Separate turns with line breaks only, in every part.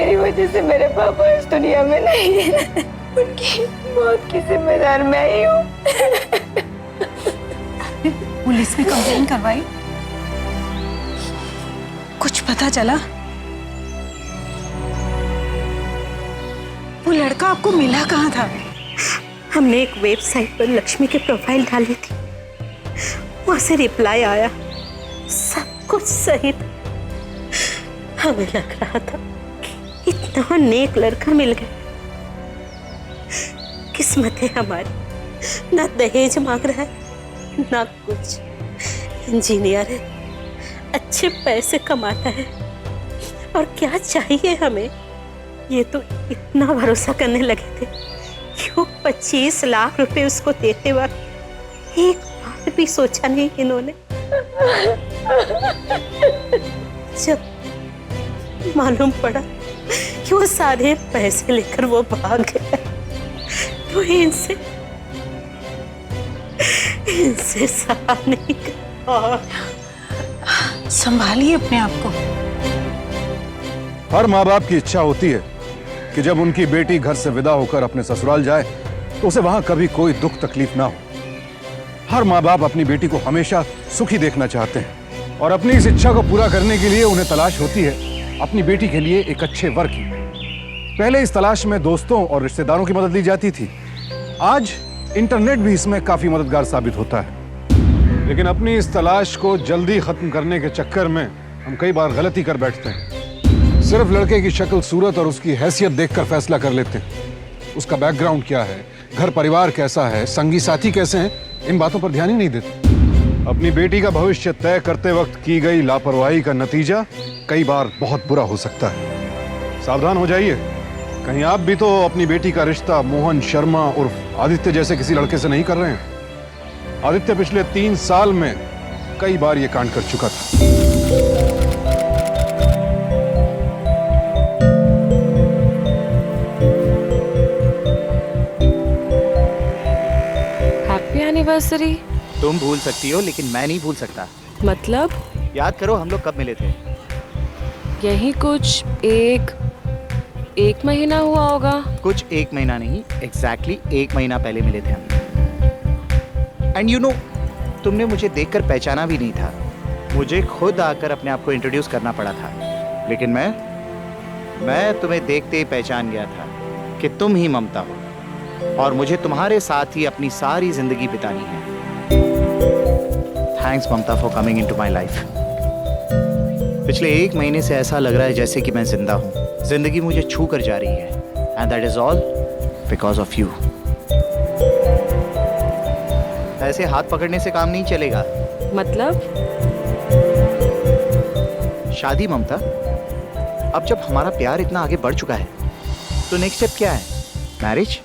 मेरी वजह से मेरे पापा इस दुनिया में नहीं है। उनकी मौत की जिम्मेदार मैं ही हूँ।
पुलिस में कंप्लेन करवाई? कुछ पता चला? वो लड़का आपको मिला कहाँ था?
हमने एक वेबसाइट पर लक्ष्मी की प्रोफाइल डाली थी, वहां से रिप्लाई आया, सब कुछ सही था। हमें लग रहा था कि इतना नेक लड़का मिल गया। किस्मत है हमारी, ना दहेज मांग रहा है ना कुछ। इंजीनियर है, अच्छे पैसे कमाता है, और क्या चाहिए हमें। ये तो इतना भरोसा करने लगे थे कि वो 25 लाख रुपए उसको देते वक्त एक बार भी सोचा नहीं इन्होंने। जब मालूम पड़ा कि वो सारे पैसे लेकर वो भाग गया, तो इनसे सहा नहीं कर।
संभालिए अपने आप को।
हर माँ बाप की इच्छा होती है कि जब उनकी बेटी घर से विदा होकर अपने ससुराल जाए तो उसे वहां कभी कोई दुख तकलीफ ना हो। हर माँ बाप अपनी बेटी को हमेशा सुखी देखना चाहते हैं, और अपनी इस इच्छा को पूरा करने के लिए उन्हें तलाश होती है अपनी बेटी के लिए एक अच्छे वर की। पहले इस तलाश में दोस्तों और रिश्तेदारों की मदद ली जाती थी, आज इंटरनेट भी इसमें काफी मददगार साबित होता है। लेकिन अपनी इस तलाश को जल्दी खत्म करने के चक्कर में हम कई बार गलती कर बैठते हैं। सिर्फ लड़के की शक्ल सूरत और उसकी हैसियत देखकर फैसला कर लेते हैं। उसका बैकग्राउंड क्या है, घर परिवार कैसा है, संगी साथी कैसे हैं, इन बातों पर ध्यान ही नहीं देते। अपनी बेटी का भविष्य तय करते वक्त की गई लापरवाही का नतीजा कई बार बहुत बुरा हो सकता है। सावधान हो जाइए, कहीं आप भी तो अपनी बेटी का रिश्ता मोहन शर्मा उर्फ आदित्य जैसे किसी लड़के से नहीं कर रहे हैं। आदित्य पिछले 3 साल में कई बार ये कांड कर चुका था।
Happy anniversary.
तुम भूल सकती हो लेकिन मैं नहीं भूल सकता।
मतलब?
याद करो हम लोग कब मिले थे।
यही कुछ एक महीना हुआ होगा।
कुछ 1 महीना नहीं, एग्जैक्टली 1 महीना पहले मिले थे हम। एंड यू नो, तुमने मुझे देखकर पहचाना भी नहीं था। मुझे खुद आकर अपने आप को इंट्रोड्यूस करना पड़ा था, लेकिन मैं तुम्हें देखते ही पहचान गया था कि तुम ही ममता हो, और मुझे तुम्हारे साथ ही अपनी सारी जिंदगी बितानी है। Thanks Mamta for coming into my life. पिछले 1 महीने से ऐसा लग रहा है जैसे कि मैं जिंदा हूँ। जिंदगी मुझे छू कर जा रही है, and that is all because of you. ऐसे हाथ पकड़ने से काम नहीं चलेगा।
मतलब?
शादी ममता। अब जब हमारा प्यार इतना आगे बढ़ चुका है तो नेक्स्ट स्टेप क्या है? मैरिज।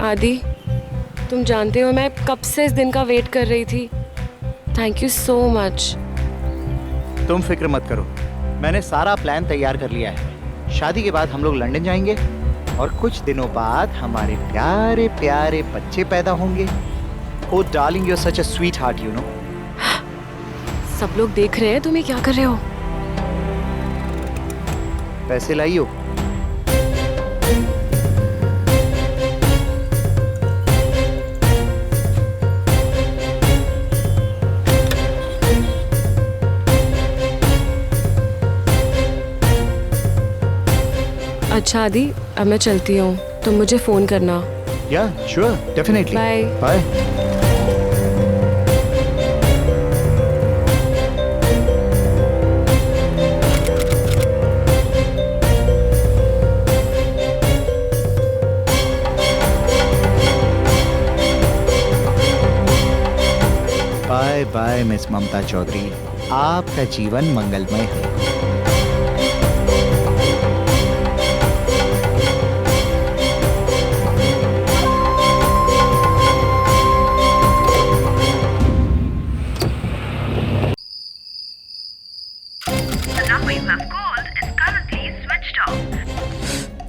आदि, तुम जानते हो मैं कब से इस दिन का वेट कर रही थी। Thank you so much.
तुम फिक्र मत करो, मैंने सारा प्लान तैयार कर लिया है। शादी के बाद हम लोग लंदन जाएंगे, और कुछ दिनों बाद हमारे प्यारे प्यारे बच्चे पैदा होंगे। Oh darling, you're such a sweetheart, you know.
सब लोग देख रहे हैं तुम ये क्या कर रहे हो।
पैसे लाइयो।
अच्छा आदि, अब मैं चलती हूँ, तुम मुझे फोन करना।
Yeah, sure, definitely.
Bye.
Bye. Bye bye miss Mamta Chaudhary, आपका जीवन मंगलमय हो।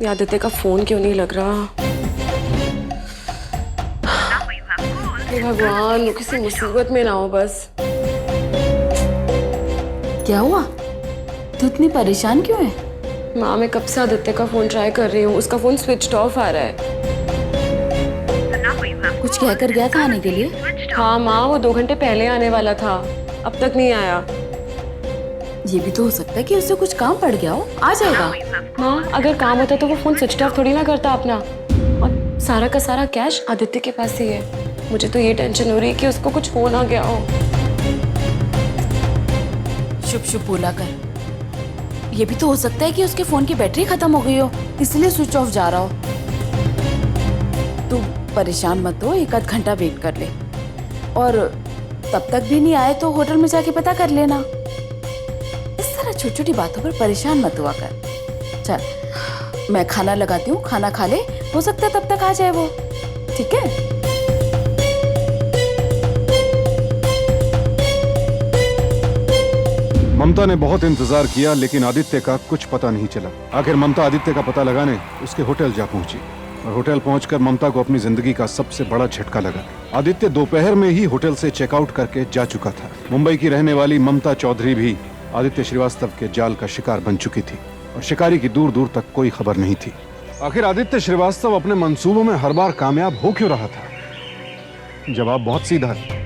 आदित्य का फोन क्यों नहीं लग रहा? हे भगवान, वो किसी मुसीबत में ना हो बस।
क्या हुआ? तू इतनी परेशान क्यों है?
माँ, मैं कब से आदित्य का फोन ट्राई कर रही हूँ, उसका फोन स्विच ऑफ आ रहा है।
कुछ कहकर गया था आने के लिए?
हाँ माँ, वो 2 घंटे पहले आने वाला था, अब तक नहीं आया।
ये भी तो हो सकता है कि उससे कुछ काम पड़ गया हो, आ जाएगा।
माँ, अगर काम होता तो वो फोन स्विच ऑफ थोड़ी ना करता अपना। और सारा का सारा कैश आदित्य के पास ही है। मुझे तो ये टेंशन हो रही है कि उसको कुछ हो ना गया हो।
शुभ शुभ बोला कर। ये भी तो हो सकता है कि उसके फोन की बैटरी खत्म हो गई हो, इसलिए स्विच ऑफ जा रहा हो। तू परेशान मत हो, 1 आध घंटा वेट कर ले, और तब तक भी नहीं आए तो होटल में जाके पता कर लेना। इस तरह छोटी छोटी बातों पर परेशान मत हुआ कर। चल, मैं खाना लगाती हूँ, खाना खा ले, हो सकता है तब तक आ जाए वो। ठीक है?
ममता ने बहुत इंतजार किया, लेकिन आदित्य का कुछ पता नहीं चला। आखिर ममता आदित्य का पता लगाने उसके होटल जा पहुंची, और होटल पहुंचकर ममता को अपनी जिंदगी का सबसे बड़ा झटका लगा। आदित्य दोपहर में ही होटल से चेकआउट करके जा चुका था। मुंबई की रहने वाली ममता चौधरी भी आदित्य श्रीवास्तव के जाल का शिकार बन चुकी थी, और शिकारी की दूर दूर तक कोई खबर नहीं थी। आखिर आदित्य श्रीवास्तव अपने मंसूबों में हर बार कामयाब हो क्यों रहा था? जवाब बहुत सीधा है।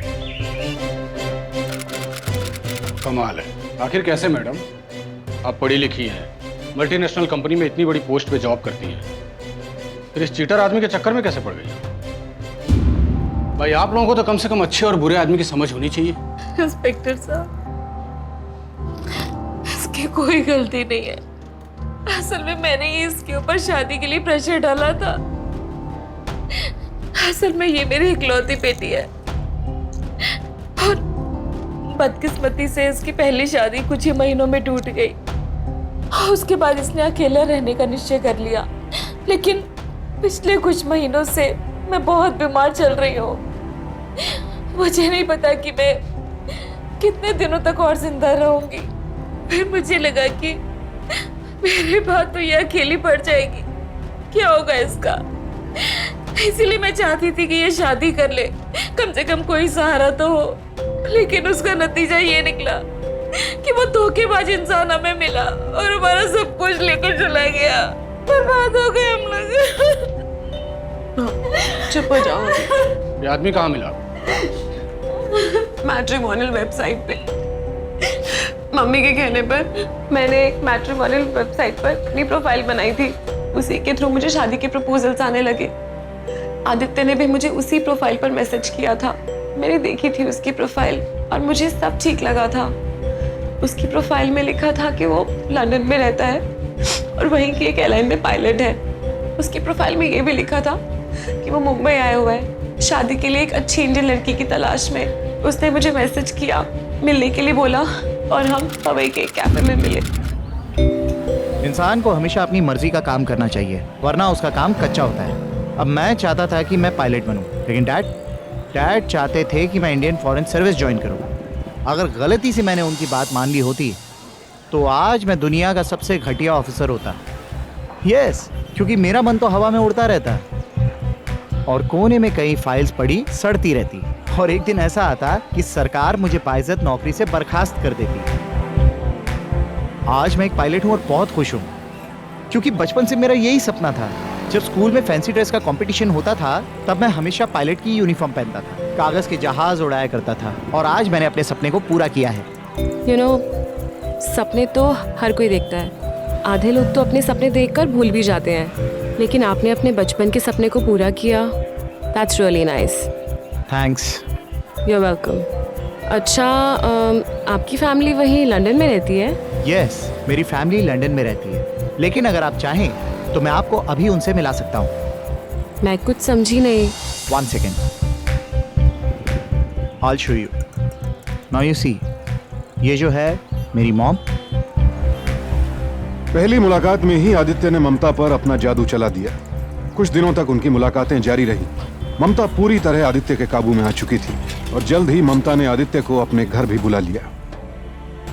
कमाल है। आखिर कैसे मैडम? आप पढ़ी लिखी हैं, मल्टीनेशनल कंपनी में इतनी बड़ी पोस्ट पे जॉब करती हैं, फिर इस चीटर आदमी के चक्कर में कैसे पड़ गई? भाई, आप लोगों को तो कम से कम अच्छे और बुरे आदमी की समझ होनी चाहिए।
इंस्पेक्टर साहब, इसकी कोई गलती नहीं है। असल में मैंने ही इसके ऊपर शादी के लिए प्रेशर डाला था। असल में ये मेरी इकलौती बेटी है, और बदकिस्मती से इसकी पहली शादी कुछ ही महीनों में टूट गई, और उसके बाद इसने अकेला रहने का निश्चय कर लिया। लेकिन पिछले कुछ महीनों से मैं बहुत बीमार चल रही हूँ। मुझे नहीं पता कि मैं कितने दिनों तक और जिंदा रहूंगी। फिर मुझे लगा कि मेरे बाद तो ये अकेली पड़ जाएगी, क्या होगा इसका। इसीलिए मैं चाहती थी कि ये शादी कर ले, कम से कम कोई सहारा तो हो। लेकिन उसका नतीजा ये निकला कि वो धोखेबाज इंसान हमें मिला और हमारा सब कुछ लेकर चला गया। बर्बाद हो गए हम लोग। चुप हो जाओ।
ये आदमी कहाँ मिला?
मैट्रिमोनियल वेबसाइट पे। मम्मी के कहने पर मैंने एक मैट्रिमोनियल वेबसाइट पर अपनी प्रोफाइल बनाई थी। उसी के थ्रू मुझे शादी के प्रपोजल्स आने लगे। आदित्य ने भी मुझे उसी प्रोफाइल पर मैसेज किया था। मैंने देखी थी उसकी प्रोफाइल और मुझे सब ठीक लगा था। उसकी प्रोफाइल में लिखा था कि वो लंदन में रहता है और वहीं की एक एयरलाइन में पायलट है। उसकी प्रोफाइल में ये भी लिखा था कि वो मुंबई आया हुआ है शादी के लिए एक अच्छी इंडियन लड़की की तलाश में। उसने मुझे मैसेज किया, मिलने के लिए बोला, और हम पवई के एक कैफे में मिले।
इंसान को हमेशा अपनी मर्जी का काम करना चाहिए, वरना उसका काम कच्चा होता है। अब मैं चाहता था कि मैं पायलट बनूं, लेकिन डैड चाहते थे कि मैं इंडियन फॉरेन सर्विस ज्वाइन करूं। अगर गलती से मैंने उनकी बात मान ली होती तो आज मैं दुनिया का सबसे घटिया ऑफिसर होता। यस, क्योंकि मेरा मन तो हवा में उड़ता रहता और कोने में कई फाइल्स पड़ी सड़ती रहती, और एक दिन ऐसा आता कि सरकार मुझे बाइज्जत नौकरी से बर्खास्त कर देती। आज मैं एक पायलट हूँ और बहुत खुश हूँ, क्योंकि बचपन से मेरा यही सपना था। जब स्कूल में फैंसी ड्रेस का कंपटीशन होता था तब मैं हमेशा पायलट की यूनिफॉर्म पहनता था, कागज के जहाज उड़ाया करता था, और आज मैंने अपने सपने को पूरा किया है।
You know, सपने तो हर कोई देखता है। आधे लोग तो अपने सपने देखकर भूल भी जाते हैं, लेकिन आपने अपने बचपन के सपने को पूरा किया। That's really nice.
Thanks.
You're welcome. अच्छा, आपकी फैमिली वहीं लंदन में रहती है?
यस, मेरी फैमिली लंदन में रहती है, लेकिन अगर आप चाहें तो मैं आपको अभी उनसे मिला सकता हूँ।
मैं कुछ समझी नहीं।
1 second. I'll show you. Now you see, ये जो है मेरी मॉम।
पहली मुलाकात में ही आदित्य ने ममता पर अपना जादू चला दिया। कुछ दिनों तक उनकी मुलाकातें जारी रही। ममता पूरी तरह आदित्य के काबू में आ चुकी थी, और जल्द ही ममता ने आदित्य को अपने घर भी बुला लिया।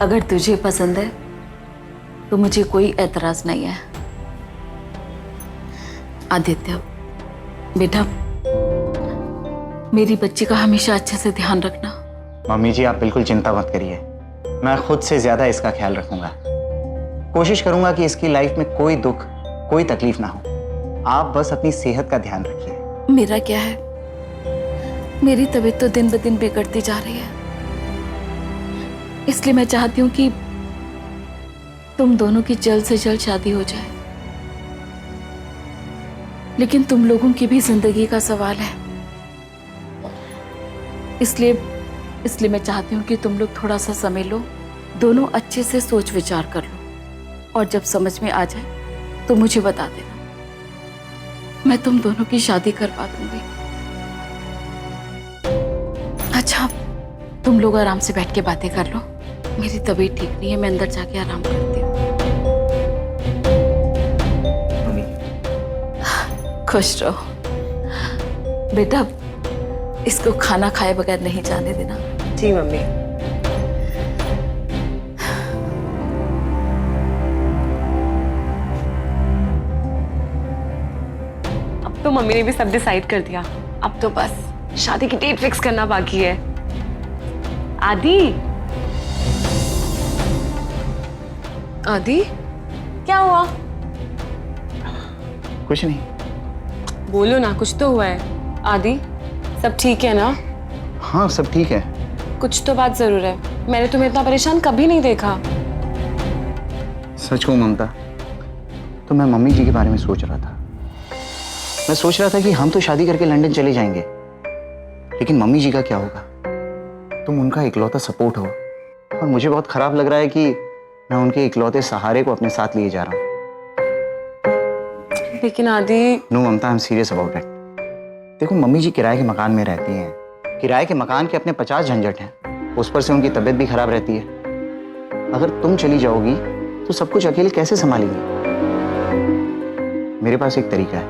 अगर तुझे पसंद है तो मुझे कोई एतराज नहीं है। आदित्य बेटा, मेरी बच्ची का हमेशा अच्छे से ध्यान रखना।
मम्मी जी, आप बिल्कुल चिंता मत करिए, मैं खुद से ज्यादा इसका ख्याल रखूंगा। कोशिश करूंगा कि इसकी लाइफ में कोई दुख, कोई तकलीफ ना हो। आप बस अपनी सेहत का ध्यान रखिए।
मेरा क्या है, मेरी तबीयत तो दिन ब दिन बिगड़ती जा रही है। इसलिए मैं चाहती हूँ कि तुम दोनों की जल्द से जल्द शादी हो जाए। लेकिन तुम लोगों की भी जिंदगी का सवाल है, इसलिए मैं चाहती हूँ कि तुम लोग थोड़ा सा समय लो, दोनों अच्छे से सोच विचार कर लो, और जब समझ में आ जाए तो मुझे बता देना। मैं तुम दोनों की शादी करवा दूंगी। अच्छा, तुम लोग आराम से बैठ के बातें कर लो। मेरी तबीयत ठीक नहीं है, मैं अंदर जाके आराम करती हूँ। खुश रहो बेटा, इसको खाना खाए बगैर नहीं जाने देना।
जी मम्मी। अब तो मम्मी ने भी सब डिसाइड कर दिया। अब तो बस शादी की डेट फिक्स करना बाकी है। आदि, आदि, क्या हुआ?
कुछ नहीं।
बोलो ना, कुछ तो हुआ है। आदि, सब ठीक है ना?
हाँ, सब ठीक है।
कुछ तो बात जरूर है। मैंने तुम्हें इतना परेशान कभी नहीं देखा।
सच कहूं ममता, तो मैं मम्मी जी के बारे में सोच रहा था। मैं सोच रहा था कि हम तो शादी करके लंदन चले जाएंगे, लेकिन मम्मी जी का क्या होगा? तुम उनका इकलौता सपोर्ट हो, और मुझे बहुत खराब लग रहा है कि मैं उनके इकलौते सहारे को अपने साथ लिए जा रहा हूँ।
लेकिन Aadi.
No Mamta, I am serious about it. देखो, मम्मी जी किराए के मकान में रहती हैं। किराए के मकान के अपने 50 झंझट हैं, उस पर से उनकी तबीयत भी खराब रहती है। अगर तुम चली जाओगी तो सब कुछ अकेले कैसे संभालेंगी? मेरे पास एक तरीका है।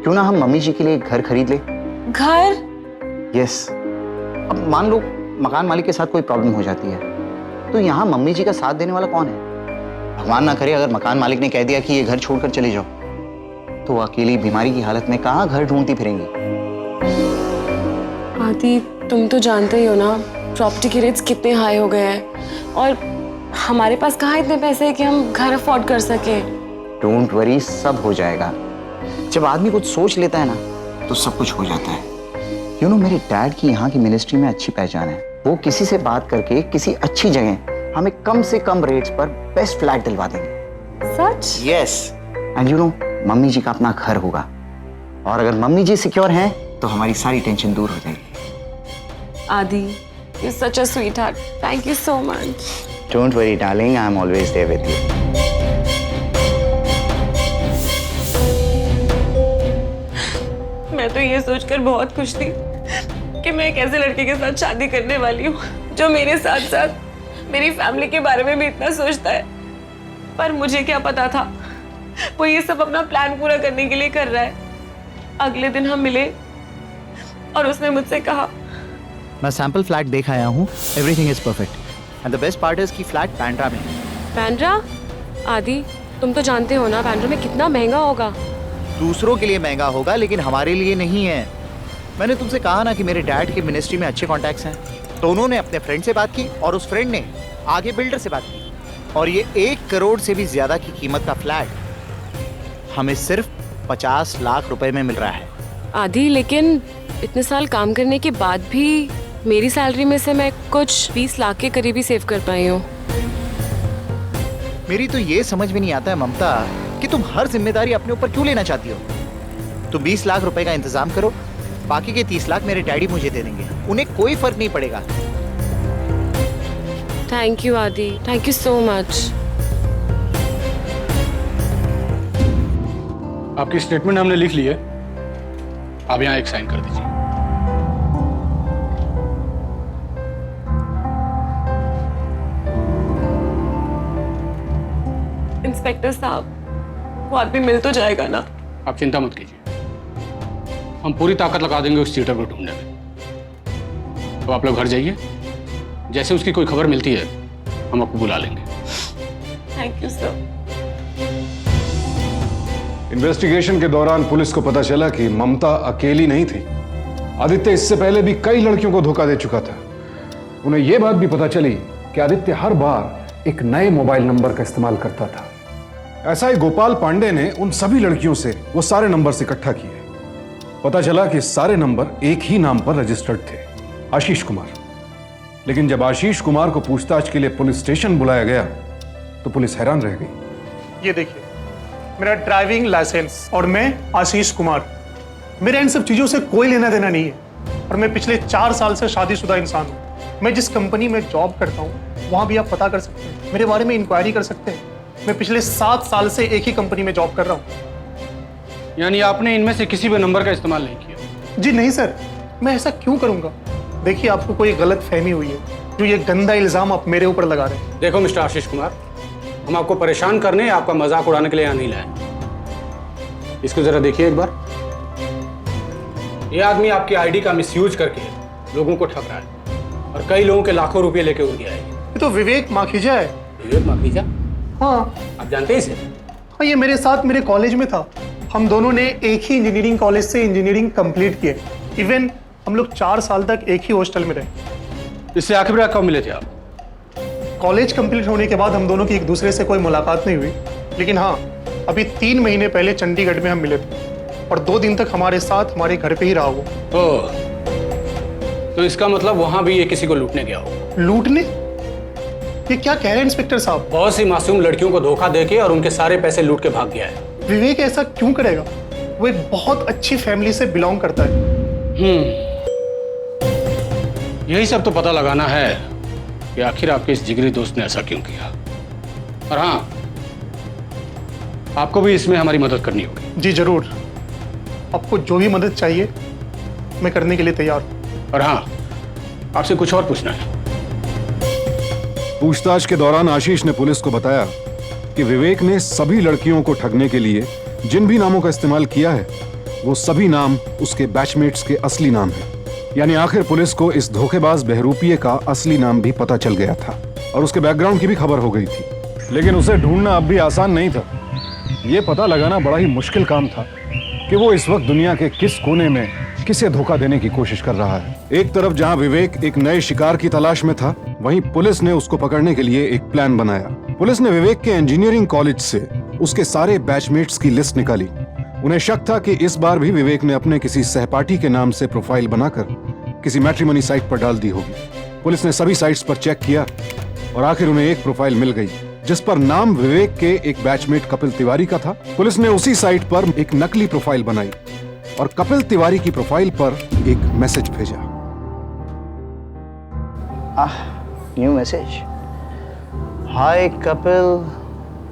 क्यों ना हम मम्मी जी के लिए एक घर खरीद ले?
घर?
यस। अब मान लो मकान मालिक के साथ कोई प्रॉब्लम हो जाती है, तो यहाँ मम्मी जी का साथ देने वाला कौन है? भगवान ना करे अगर मकान मालिक ने कह दिया कि ये घर छोड़कर चले जाओ, तो वो अकेली बीमारी की हालत में कहाँ घर ढूंढती फिरेंगी?
आदि, तुम तो जानते ही हो ना, प्रॉपर्टी के रेट्स कितने हाई हो गए हैं, और हमारे पास कहाँ इतने पैसे हैं कि हम घर अफोर्ड कर सके।
डोंट वरी, सब हो जाएगा। जब आदमी कुछ सोच लेता है ना, तो सब कुछ हो जाता है। यू नो, मेरे डैड की यहाँ की मिनिस्ट्री में अच्छी पहचान है। वो किसी से बात करके किसी अच्छी जगह हमें कम से कम रेट्स पर बेस्ट फ्लैट दिलवा देंगे।
सच?
Yes. And you know, mummy ji का अपना घर होगा, और अगर मम्मी जी सिक्योर हैं तो हमारी सारी टेंशन दूर हो जाएगी।
Aadi, you such a sweetheart. Thank you so much.
Don't worry darling, I am always there with you.
मैं तो ये सोचकर बहुत खुश थी कि मैं एक ऐसे लड़के के साथ शादी करने वाली हूँ जो मेरे साथ साथ मेरी फैमिली के बारे में भी इतना सोचता है। पर मुझे क्या पता था वो ये सब अपना प्लान पूरा करने के लिए कर रहा है। अगले दिन हम मिले और उसने मुझसे कहा,
मैं सैंपल फ्लैट देख आया हूँ, everything is perfect and the best part is कि फ्लैट बांद्रा में है।
बांद्रा? आदि, तुम तो जानते हो ना बांद्रा में कितना महंगा होगा।
दूसरों के लिए महंगा होगा, लेकिन हमारे लिए नहीं है। मैंने तुमसे कहा ना कि मेरे डैड के मिनिस्ट्री में अच्छे कॉन्टैक्ट्स हैं, तो उन्होंने अपने फ्रेंड से बात की और उस फ्रेंड ने आगे बिल्डर से बात की, और ये 1 करोड़ से भी ज्यादा की कीमत का फ्लैट हमें सिर्फ 50 लाख रुपए में मिल रहा है।
आदि, लेकिन इतने साल काम करने के बाद भी मेरी सैलरी में से मैं कुछ 20 लाख के करीब ही सेव कर पाई हूँ।
मेरी तो ये समझ में नहीं आता है ममता कि तुम हर जिम्मेदारी अपने ऊपर क्यों लेना चाहती हो। तुम 20 लाख रुपए का इंतजाम करो, बाकी के 30 लाख मेरे डैडी मुझे दे देंगे, उन्हें कोई फर्क नहीं पड़ेगा।
थैंक यू आदि, थैंक यू सो मच।
आपकी स्टेटमेंट हमने लिख ली है, आप यहाँ एक साइन कर दीजिए।
इंस्पेक्टर साहब, वो आदमी मिल तो जाएगा ना?
आप चिंता मत कीजिए, हम पूरी ताकत लगा देंगे उस चीटर को ढूंढने में। तो आप लोग घर जाइए, जैसे उसकी कोई खबर मिलती है हम आपको बुला लेंगे।
Thank you sir.
इन्वेस्टिगेशन के दौरान पुलिस को पता चला कि ममता अकेली नहीं थी। आदित्य इससे पहले भी कई लड़कियों को धोखा दे चुका था। उन्हें यह बात भी पता चली कि आदित्य हर बार एक नए मोबाइल नंबर का इस्तेमाल करता था। ऐसा ही गोपाल पांडे ने उन सभी लड़कियों से वो सारे नंबर इकट्ठा किए। पता चला कि सारे नंबर एक ही नाम पर रजिस्टर्ड थे, आशीष कुमार। लेकिन जब आशीष कुमार को पूछताछ के लिए पुलिस स्टेशन बुलाया गया तो पुलिस हैरान रह गई।
ये देखिए मेरा ड्राइविंग लाइसेंस और मैं आशीष कुमार, मेरा इन सब चीजों से कोई लेना देना नहीं है। और मैं पिछले 4 साल से शादीशुदा इंसान हूँ। मैं जिस कंपनी में जॉब करता हूँ वहाँ भी आप पता कर सकते हैं, मेरे बारे में इंक्वायरी कर सकते हैं। मैं पिछले 7 साल से एक ही कंपनी में जॉब कर रहा हूँ।
यानी आपने इनमें से किसी भी नंबर का इस्तेमाल नहीं किया?
जी नहीं सर, मैं ऐसा क्यों करूँगा? देखिए आपको कोई गलत फहमी हुई है, जो ये गंदा इल्जाम आप मेरे ऊपर लगा रहे हैं।
देखो मिस्टर आशीष कुमार, हम आपको परेशान करने, आपका मजाक उड़ाने के लिए यहाँ नहीं लाए। इसको जरा देखिए एक बार। ये आदमी आपकी आईडी का मिसयूज करके लोगों को ठग रहा है और कई लोगों के लाखों रुपए लेके उड़ गया है।
ये तो विवेक माखीजा है।
विवेक माखीजा?
हाँ,
आप जानते हैं इसे?
हाँ, ये मेरे साथ मेरे कॉलेज में था। हम दोनों ने एक ही इंजीनियरिंग कॉलेज से इंजीनियरिंग कंप्लीट किए। इवन हम लोग 4 साल तक एक ही हॉस्टल में रहे।
इससे आखिर में कब मिले थे आप?
कॉलेज कंप्लीट होने के बाद हम दोनों की एक दूसरे से कोई मुलाकात नहीं हुई, लेकिन हाँ, अभी 3 महीने पहले चंडीगढ़ में हम मिले थे और 2 दिन तक हमारे साथ हमारे घर पे ही रहा वो।
ओह, तो इसका मतलब वहां भी ये किसी को लूटने गया हो?
लूटने? ये क्या कह रहे हैं इंस्पेक्टर साहब?
बहुत सी मासूम लड़कियों को धोखा देके और उनके सारे पैसे लूट के भाग गया है।
विवेक ऐसा क्यों करेगा? वो एक बहुत अच्छी फैमिली से बिलोंग करता है।
यही सब तो पता लगाना है कि आखिर आपके इस जिगरी दोस्त ने ऐसा क्यों किया। और हाँ, आपको भी इसमें हमारी मदद करनी होगी।
जी जरूर, आपको जो भी मदद चाहिए मैं करने के लिए तैयार हूँ।
और हाँ, आपसे कुछ और पूछना है।
पूछताछ के दौरान आशीष ने पुलिस को बताया कि विवेक ने सभी लड़कियों को ठगने के लिए जिन भी नामों का इस्तेमाल किया है वो सभी नाम उसके बैचमेट्स के असली नाम हैं। यानी आखिर पुलिस को इस धोखेबाज बहरूपिये का असली नाम भी पता चल गया था और उसके बैकग्राउंड की भी खबर हो गई थी। लेकिन उसे ढूंढना अब भी आसान नहीं था। ये पता लगाना बड़ा ही मुश्किल काम था कि वो इस वक्त दुनिया के किस कोने में किसे धोखा देने की कोशिश कर रहा है। एक तरफ जहां विवेक एक नए शिकार की तलाश में था, वहीं पुलिस ने उसको पकड़ने के लिए एक प्लान बनाया। पुलिस ने विवेक के इंजीनियरिंग कॉलेज से उसके सारे बैचमेट्स की लिस्ट निकाली। उन्हें शक था कि इस बार भी विवेक ने अपने किसी सहपाठी के नाम से प्रोफाइल बनाकर किसी मैट्रिमोनी साइट पर डाल दी होगी। पुलिस ने सभी साइट्स पर चेक किया और आखिर उन्हें एक प्रोफाइल मिल गई जिस पर नाम विवेक के एक बैचमेट कपिल तिवारी का था। पुलिस ने उसी साइट पर एक नकली प्रोफाइल बनाई और कपिल तिवारी की प्रोफाइल पर एक मैसेज भेजा।
New message. हाय कपिल,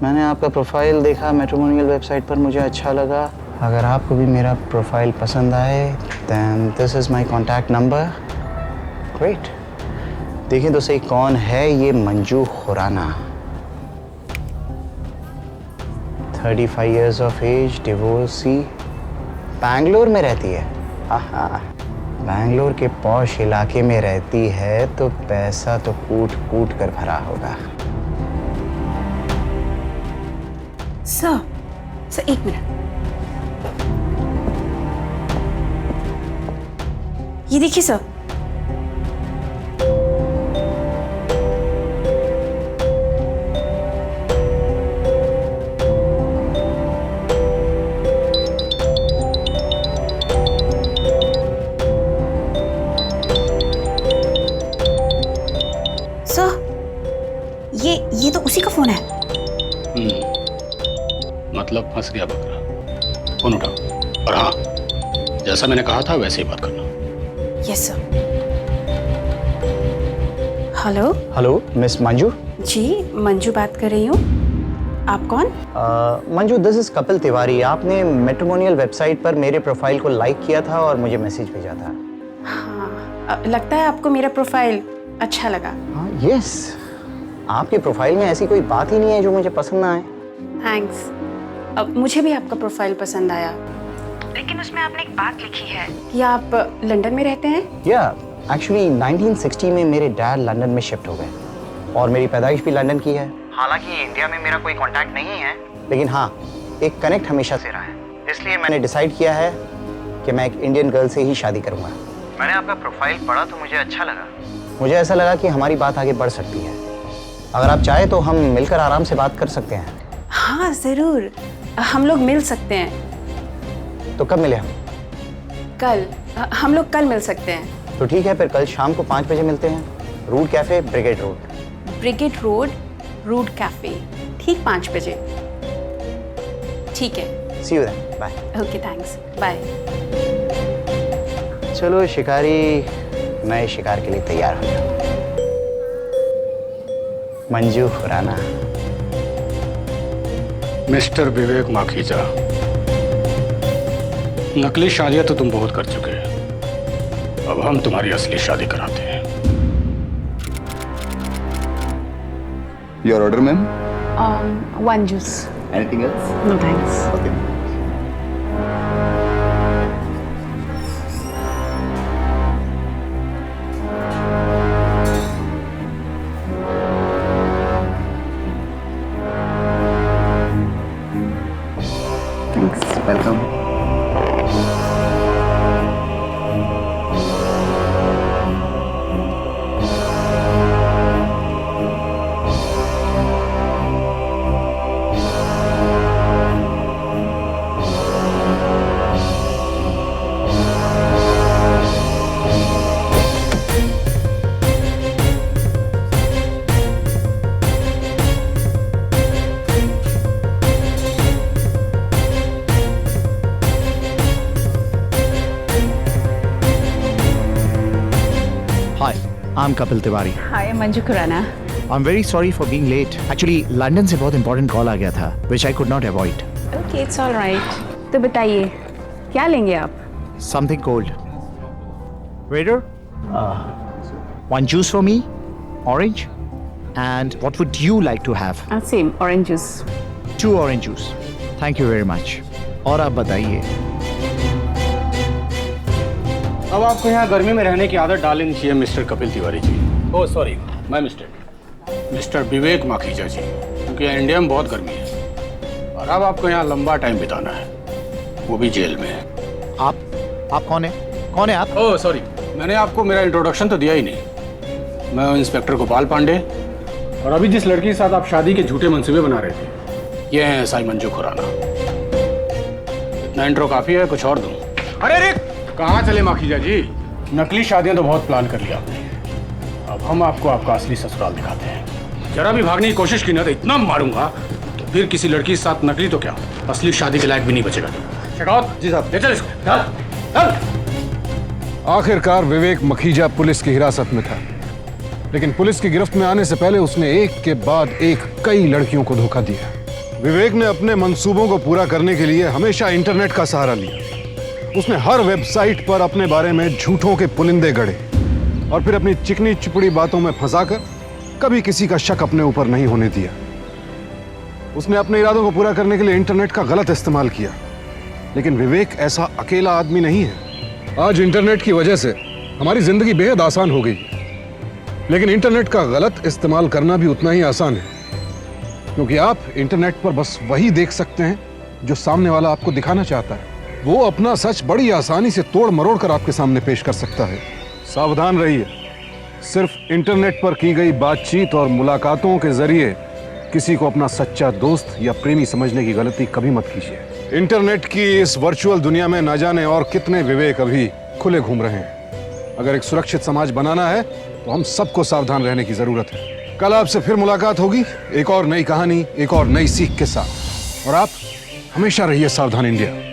मैंने आपका प्रोफाइल देखा मैट्रिमोनियल वेबसाइट पर, मुझे अच्छा लगा। अगर आपको भी मेरा प्रोफाइल पसंद आए then this is my contact number. Great. देखें तो सही कौन है ये Manju Khurana. 35 years of age, divorcee, Bangalore में रहती है। हाँ, बैंगलोर के पॉश इलाके में रहती है तो पैसा तो कूट कूट कर भरा होगा।
सर 1 मिनट, ये देखिए सर। सर, ये तो उसी का फोन है।
मतलब फंस गया बकरा। फोन उठाओ। और हाँ, जैसा मैंने कहा था वैसे ही बात करना।
Yes sir. Hello.
Hello miss Manju.
जी, मंजू बात कर रही हूँ। आप कौन?
Manju, this is Kapil Tiwari. आपने मैट्रिमोनियल वेबसाइट पर मेरे प्रोफाइल को लाइक किया था और मुझे मैसेज भेजा था।
हाँ, लगता है आपको मेरा प्रोफाइल अच्छा लगा।
हाँ, यस। आपके प्रोफाइल में ऐसी कोई बात ही नहीं है जो मुझे पसंद ना आए।
थैंक्स। अब मुझे भी आपका प्रोफाइल पसंद आया, लेकिन उसमें आपने एक बात लिखी है कि आप लंदन में रहते हैं।
या एक्चुअली 1960 में मेरे डैड लंदन में शिफ्ट हो गए और मेरी पैदाइश भी लंदन की है। हालांकि इंडिया में मेरा कोई कांटेक्ट नहीं है, लेकिन हाँ, एक कनेक्ट हमेशा से रहा है। इसलिए मैंने डिसाइड किया है कि मैं एक इंडियन गर्ल से ही शादी करूंगा। मैंने आपका प्रोफाइल पढ़ा तो मुझे अच्छा लगा। मुझे ऐसा लगा कि हमारी बात आगे बढ़ सकती है। अगर आप चाहे तो हम मिलकर आराम से बात कर सकते हैं।
हाँ ज़रूर, हम लोग मिल सकते हैं।
तो कब मिले हम?
कल, हम लोग कल मिल सकते हैं।
तो ठीक है, फिर कल शाम को 5 बजे मिलते हैं। Root cafe, Brigade road.
Brigade road, Root cafe, ठीक 5 बजे। ठीक है।
See you then, bye.
Okay thanks, bye.
चलो शिकारी, नए शिकार के लिए तैयार हो जाओ। मंजू खुराना।
मिस्टर विवेक माखीजा, नकली शादियां तो तुम बहुत कर चुके हैं, अब हम तुम्हारी असली शादी कराते हैं।
Your order ma'am.
1 juice.
Anything else?
No thanks.
Okay.
Thanks.
Welcome.
Hi, I'm Kapil Tiwari.
Hi Manju Khurana.
I'm very sorry for being late. Actually, London से बहुत important call आ गया था, which I could not avoid.
Okay, it's all right. तो बताइए, क्या लेंगे आप?
Something cold. Waiter? One juice for me, orange. And what would you like to have?
Same, orange juice.
2 orange juice. Thank you very much. और आप बताइए।
अब आपको यहाँ गर्मी में रहने की आदत डालनी चाहिए mister Kapil Tiwari ji. Oh sorry, मैं मिस्टर विवेक माखीजा जी, क्योंकि यहाँ इंडिया में बहुत गर्मी है और अब आपको यहाँ लंबा टाइम बिताना है, वो भी जेल में।
आप कौन है? कौन है आप?
ओह सॉरी, मैंने आपको मेरा इंट्रोडक्शन तो दिया ही नहीं। मैं इंस्पेक्टर गोपाल पांडे, और अभी जिस लड़की के साथ आप शादी के झूठे मंसूबे बना रहे थे, ये हैं साई मंजू खुराना। इतना इंट्रो काफी है, कुछ और दूं? अरे रे, कहाँ चले माखीजा जी? नकली शादियां तो बहुत प्लान कर लिया आपने, अब हम आपको आपका असली ससुराल दिखाते हैं। जरा भी भागने की कोशिश की ना तो इतना मारूंगा तो फिर किसी लड़की के साथ नकली तो क्या, असली शादी के लायक भी नहीं बचेगा। शेखावत जी साहब, ले चल इसको। चल, चल।
आखिरकार विवेक मखीजा पुलिस की हिरासत में था, लेकिन पुलिस की गिरफ्त में आने से पहले उसने एक के बाद एक कई लड़कियों को धोखा दिया। विवेक ने अपने मंसूबों को पूरा करने के लिए हमेशा इंटरनेट का सहारा लिया। उसने हर वेबसाइट पर अपने बारे में झूठों के पुलिंदे गढ़े और फिर अपनी चिकनी चुपड़ी बातों में फंसाकर कभी किसी का शक अपने ऊपर नहीं होने दिया। उसने अपने इरादों को पूरा करने के लिए इंटरनेट का गलत इस्तेमाल किया, लेकिन विवेक ऐसा अकेला आदमी नहीं है। आज इंटरनेट की वजह से हमारी जिंदगी बेहद आसान हो गई, लेकिन इंटरनेट का गलत इस्तेमाल करना भी उतना ही आसान है, क्योंकि आप इंटरनेट पर बस वही देख सकते हैं जो सामने वाला आपको दिखाना चाहता है। वो अपना सच बड़ी आसानी से तोड़ मरोड़ कर आपके सामने पेश कर सकता है। सावधान रहिए, सिर्फ इंटरनेट पर की गई बातचीत और मुलाकातों के जरिए किसी को अपना सच्चा दोस्त या प्रेमी समझने की गलती कभी मत कीजिए। इंटरनेट की इस वर्चुअल दुनिया में न जाने और कितने विवेक अभी खुले घूम रहे हैं। अगर एक सुरक्षित समाज बनाना है तो हम सबको सावधान रहने की जरूरत है। कल आपसे फिर मुलाकात होगी एक और नई कहानी, एक और नई सीख के साथ, और आप हमेशा रहिए सावधान इंडिया।